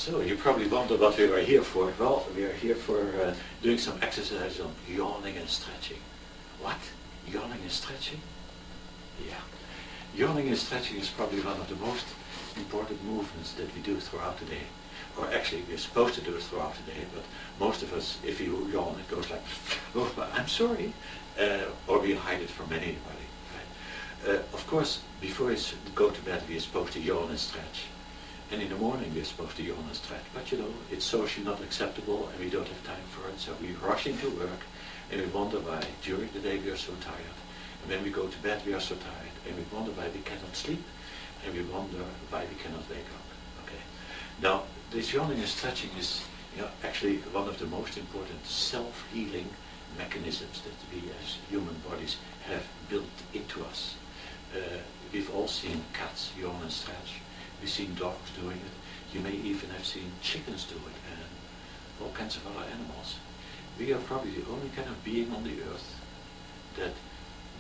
So you probably wonder what we are here for. Well, we are here for doing some exercise on yawning and stretching. What? Yawning and stretching? Yeah. Yawning and stretching is probably one of the most important movements that we do throughout the day. Or actually, we're supposed to do it throughout the day, but most of us, if you yawn, it goes like, oh, I'm sorry. Or we hide it from anybody. Right? Of course, before you go to bed, we're supposed to yawn and stretch. And in the morning we're supposed to yawn and stretch, but you know, it's socially not acceptable and we don't have time for it, so we rush into work and we wonder why during the day we are so tired. And when we go to bed we are so tired and we wonder why we cannot sleep and we wonder why we cannot wake up. Okay. Now, this yawning and stretching is actually one of the most important self-healing mechanisms that we as human bodies have built into us. We've all seen cats yawn and stretch. We've seen dogs doing it. You may even have seen chickens do it and all kinds of other animals. We are probably the only kind of being on the earth that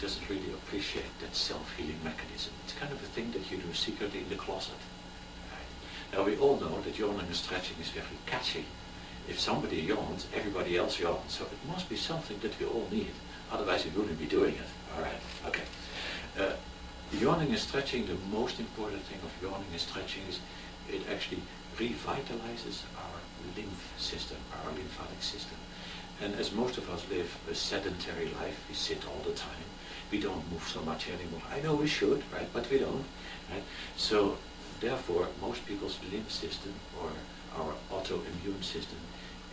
doesn't really appreciate that self-healing mechanism. It's kind of a thing that you do secretly in the closet. Right? Now we all know that yawning and stretching is very catchy. If somebody yawns, everybody else yawns. So it must be something that we all need. Otherwise we wouldn't be doing it. All right, okay. Yawning and stretching, the most important thing of yawning and stretching is it actually revitalizes our lymph system, our lymphatic system. And as most of us live a sedentary life, we sit all the time, we don't move so much anymore. I know we should, right, but we don't, right? So therefore, most people's lymph system or our autoimmune system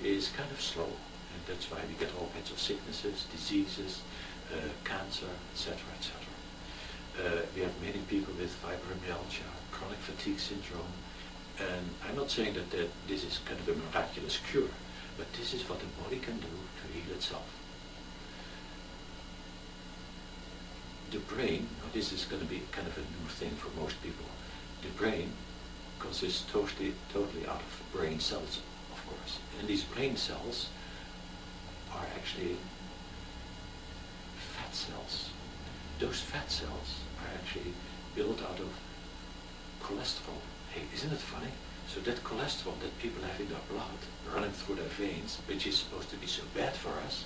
is kind of slow. And that's why we get all kinds of sicknesses, diseases, cancer, etc., etc. We have many people with fibromyalgia, chronic fatigue syndrome, and I'm not saying that this is kind of a miraculous cure, but this is what the body can do to heal itself. The brain, now this is going to be kind of a new thing for most people, the brain consists totally out of brain cells, of course, and these brain cells are actually fat cells. Those fat cells are actually built out of cholesterol. Hey, isn't it funny? So that cholesterol that people have in their blood running through their veins, which is supposed to be so bad for us,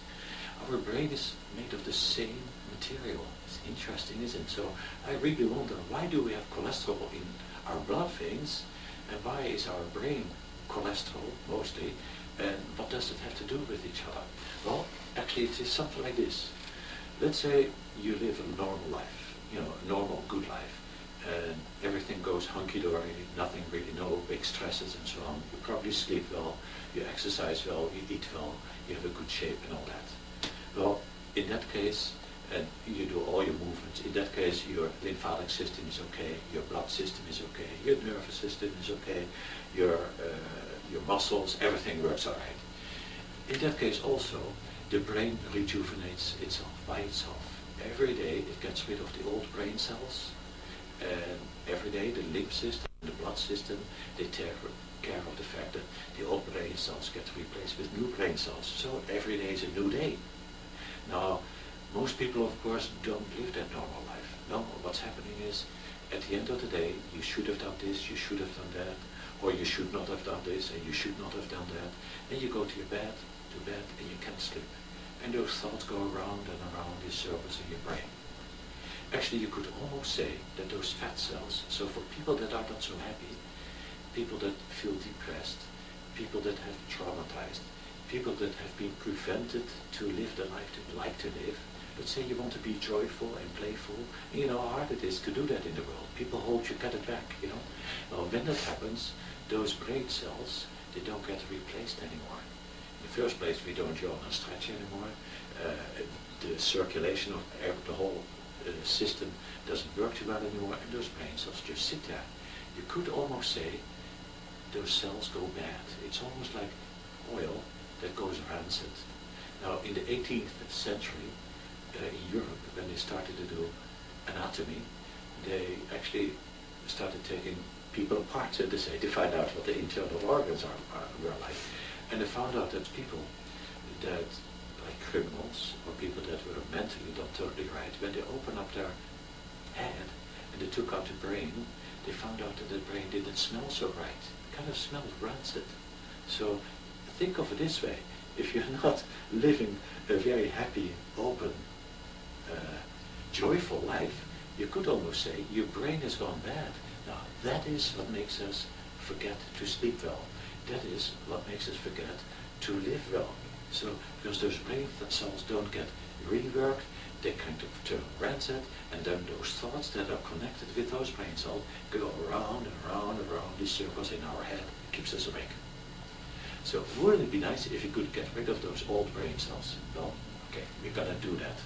our brain is made of the same material. It's interesting, isn't it? So I really wonder, why do we have cholesterol in our blood veins, and why is our brain cholesterol mostly, and what does it have to do with each other? Well, actually it is something like this. Let's say you live a normal life, a normal, good life, and everything goes hunky-dory, nothing really, no big stresses and so on. You probably sleep well, you exercise well, you eat well, you have a good shape and all that. Well, in that case, and you do all your movements, in that case your lymphatic system is okay, your blood system is okay, your nervous system is okay, your muscles, everything works all right. In that case also, the brain rejuvenates itself by itself. Every day it gets rid of the old brain cells, and every day the lymph system, the blood system, they take care of the fact that the old brain cells get replaced with new brain cells. So every day is a new day. Now, most people, of course, don't live that normal life. No, what's happening is, at the end of the day, you should have done this, you should have done that, or you should not have done this, and you should not have done that. And you go to your bed, and you can't sleep. And those thoughts go around and around the surface in your brain. Actually, you could almost say that those fat cells, so for people that are not so happy, people that feel depressed, people that have traumatized, people that have been prevented to live the life they like to live, let's say you want to be joyful and playful, and you know how hard it is to do that in the world. People hold you, cut it back, Well, when that happens, those brain cells, they don't get replaced anymore. In the first place, we don't yawn and stretch anymore. The circulation of the whole system doesn't work too well anymore, and those brain cells just sit there. You could almost say those cells go bad. It's almost like oil that goes rancid. Now, in the 18th century, in Europe, when they started to do anatomy, they actually started taking people apart, so to say, to find out what the internal organs were like. And they found out that people that, like criminals, or people that were mentally not totally right, when they opened up their head and they took out the brain, they found out that the brain didn't smell so right. It kind of smelled rancid. So think of it this way. If you're not living a very happy, open, joyful life, you could almost say your brain has gone bad. Now that is what makes us forget to sleep well. That is what makes us forget to live well. So because those brain cells don't get reworked, they kind of turn rancid, and then those thoughts that are connected with those brain cells go around and around and around these circles in our head. It keeps us awake. So wouldn't it be nice if you could get rid of those old brain cells? Well, okay, we're gonna do that.